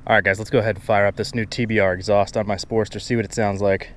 All right, guys, let's go ahead and fire up this new TBR exhaust on my Sportster, see what it sounds like.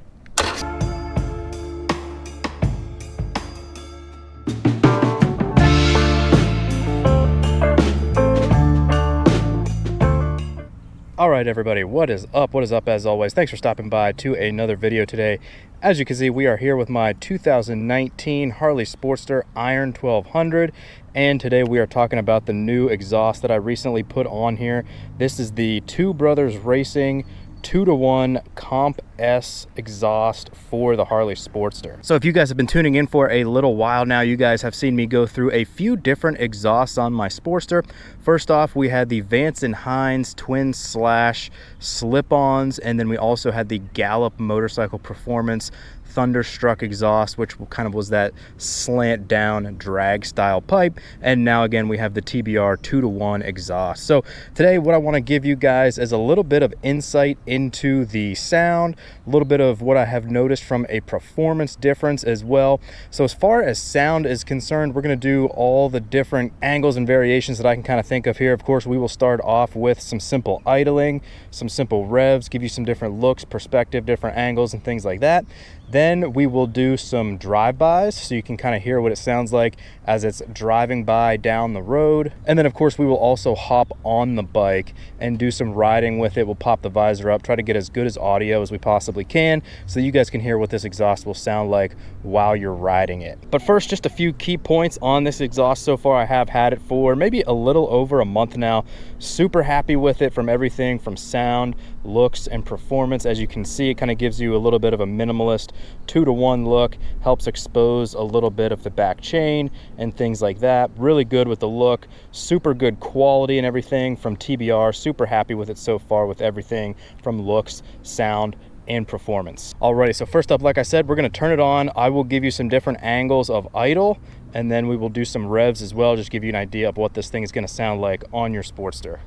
All right, everybody, what is up? What is up? As always, thanks for stopping by to another video today. As you can see, we are here with my 2019 Harley Sportster Iron 1200, and today we are talking about the new exhaust that I recently put on here. This is the Two Brothers Racing 2-to-1 Comp S exhaust for the Harley Sportster. So if you guys have been tuning in for a little while now, you guys have seen me go through a few different exhausts on my Sportster. First off, we had the Vance & Hines twin slash slip-ons, and then we also had the Gallop Motorcycle Performance Thunderstruck exhaust, which kind of was that slant down drag style pipe. And now again, we have the TBR 2-to-1 exhaust. So today what I want to give you guys is a little bit of insight into the sound, a little bit of what I have noticed from a performance difference as well. So as far as sound is concerned, we're going to do all the different angles and variations that I can kind of think of here. Of course, we will start off with some simple idling, some simple revs, give you some different looks, perspective, different angles and things like that. Then we will do some drive-bys so you can kind of hear what it sounds like as it's driving by down the road. And then of course we will also hop on the bike and do some riding with it. We'll pop the visor up, try to get as good as audio as we possibly can so you guys can hear what this exhaust will sound like while you're riding it. But first, just a few key points on this exhaust so far. I have had it for maybe a little over a month now. Super happy with it from everything from sound, looks, and performance. As you can see, it kind of gives you a little bit of a minimalist 2-to-1 look, helps expose a little bit of the back chain and things like that. Really good with the look, super good quality and everything from TBR. Super happy with it so far with everything from looks, sound, and performance. Alrighty, so first up, like I said, we're going to turn it on. I will give you some different angles of idle, and then we will do some revs as well, just give you an idea of what this thing is going to sound like on your Sportster.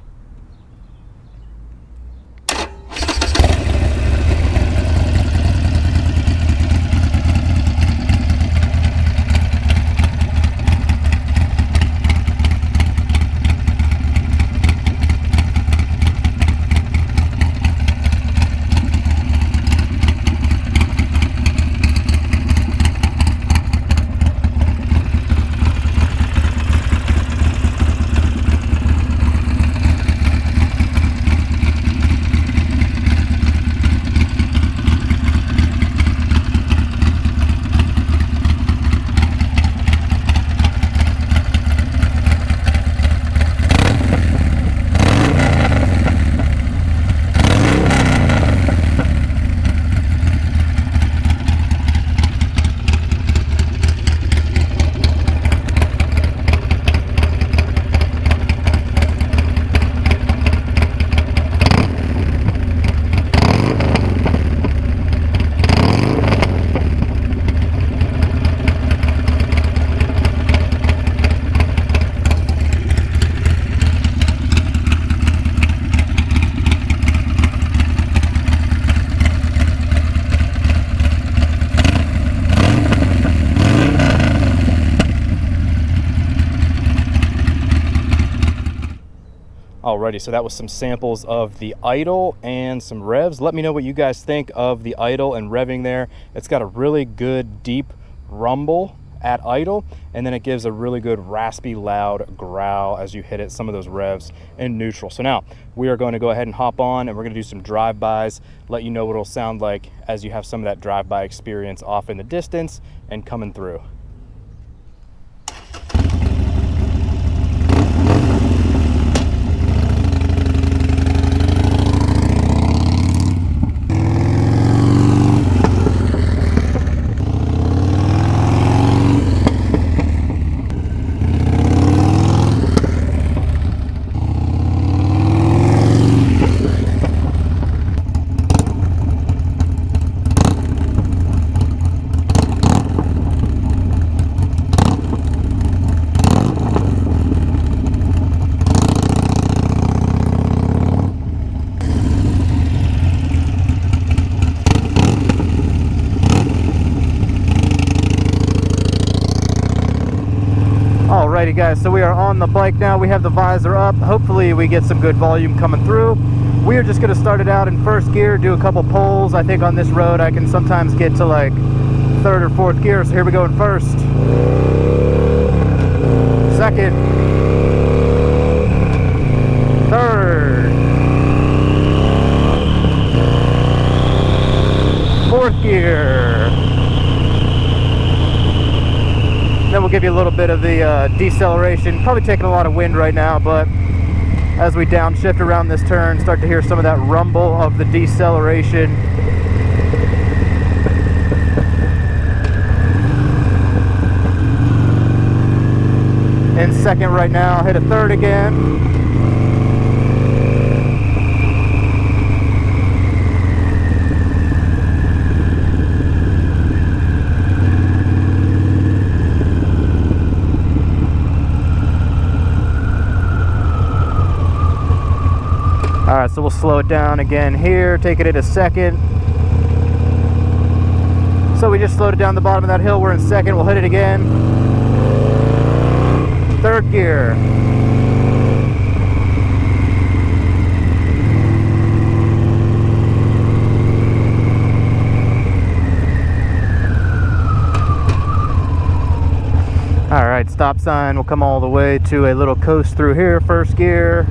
Alrighty, so that was some samples of the idle and some revs. Let me know what you guys think of the idle and revving there. It's got a really good deep rumble at idle, and then it gives a really good raspy loud growl as you hit it, some of those revs in neutral. So now we are going to go ahead and hop on and we're going to do some drive-bys, let you know what it'll sound like as you have some of that drive-by experience off in the distance and coming through. Alrighty guys, so we are on the bike now. We have the visor up. Hopefully we get some good volume coming through. We are just going to start it out in first gear, do a couple pulls. I think on this road I can sometimes get to like third or fourth gear. So here we go in first. Second. Third. Fourth gear. Then we'll give you a little bit of the deceleration. Probably taking a lot of wind right now, but as we downshift around this turn, start to hear some of that rumble of the deceleration. In second right now, hit a third again. Alright, so we'll slow it down again here, take it in a second. So we just slowed it down the bottom of that hill, we're in second, we'll hit it again. Third gear. Alright, stop sign, we'll come all the way to a little coast through here, first gear.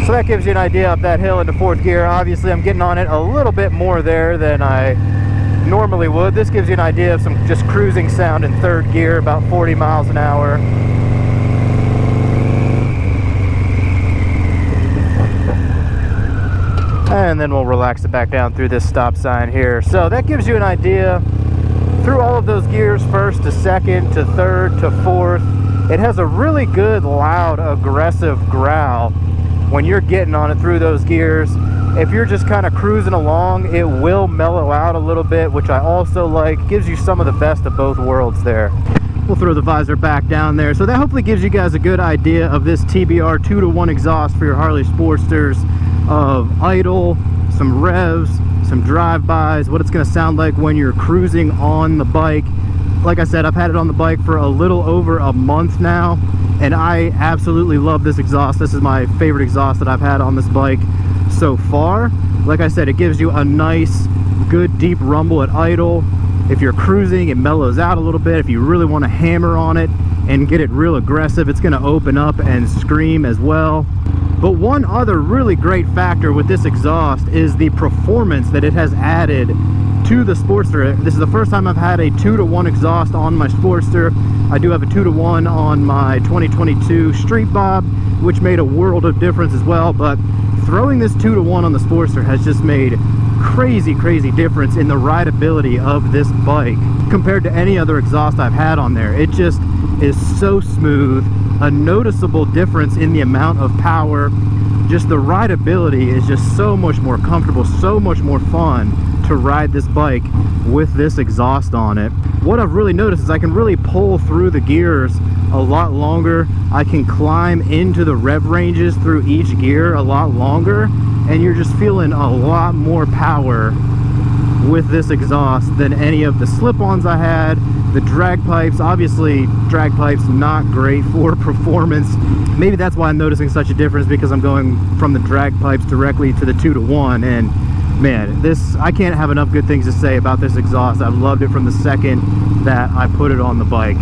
So that gives you an idea of that hill into fourth gear. Obviously I'm getting on it a little bit more there than I normally would. This gives you an idea of some just cruising sound in third gear, about 40 miles an hour. And then we'll relax it back down through this stop sign here. So that gives you an idea through all of those gears, first to second to third to fourth. It has a really good, loud, aggressive growl when you're getting on it through those gears. If you're just kind of cruising along, it will mellow out a little bit, which I also like. Gives you some of the best of both worlds there. We'll throw the visor back down there. So that hopefully gives you guys a good idea of this TBR 2-to-1 exhaust for your Harley Sportsters, of idle, some revs, some drive-bys, what it's going to sound like when you're cruising on the bike. Like I said, I've had it on the bike for a little over a month now, and I absolutely love this exhaust. This is my favorite exhaust that I've had on this bike so far. Like I said, it gives you a nice, good, deep rumble at idle. If you're cruising, it mellows out a little bit. If you really want to hammer on it and get it real aggressive, it's going to open up and scream as well. But one other really great factor with this exhaust is the performance that it has added to the Sportster. This is the first time I've had a 2-to-1 exhaust on my Sportster. I do have a 2-to-1 on my 2022 Street Bob, which made a world of difference as well. But throwing this 2-to-1 on the Sportster has just made crazy difference in the rideability of this bike compared to any other exhaust I've had on there. It just is so smooth, a noticeable difference in the amount of power. Just the rideability is just so much more comfortable, so much more fun to ride this bike with this exhaust on it. What I've really noticed is I can really pull through the gears a lot longer. I can climb into the rev ranges through each gear a lot longer, and you're just feeling a lot more power with this exhaust than any of the slip-ons I had. The drag pipes, obviously drag pipes not great for performance. Maybe that's why I'm noticing such a difference, because I'm going from the drag pipes directly to the 2-to-1, and man, this, I can't have enough good things to say about this exhaust. I've loved it from the second that I put it on the bike.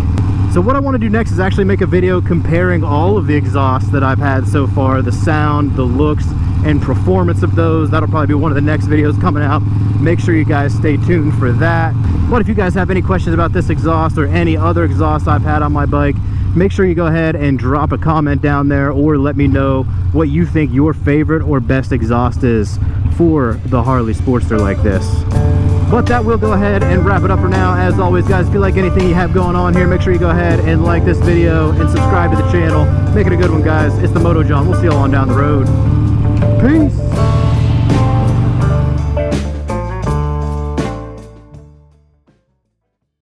So what I want to do next is actually make a video comparing all of the exhausts that I've had so far, the sound, the looks, and performance of those. That'll probably be one of the next videos coming out. Make sure you guys stay tuned for that. What if you guys have any questions about this exhaust or any other exhaust I've had on my bike? Make sure you go ahead and drop a comment down there, or let me know what you think your favorite or best exhaust is for the Harley Sportster like this. But that will go ahead and wrap it up for now. As always, guys, if you like anything you have going on here, make sure you go ahead and like this video and subscribe to the channel. Make it a good one, guys. It's the Moto John. We'll see you all on down the road. Peace.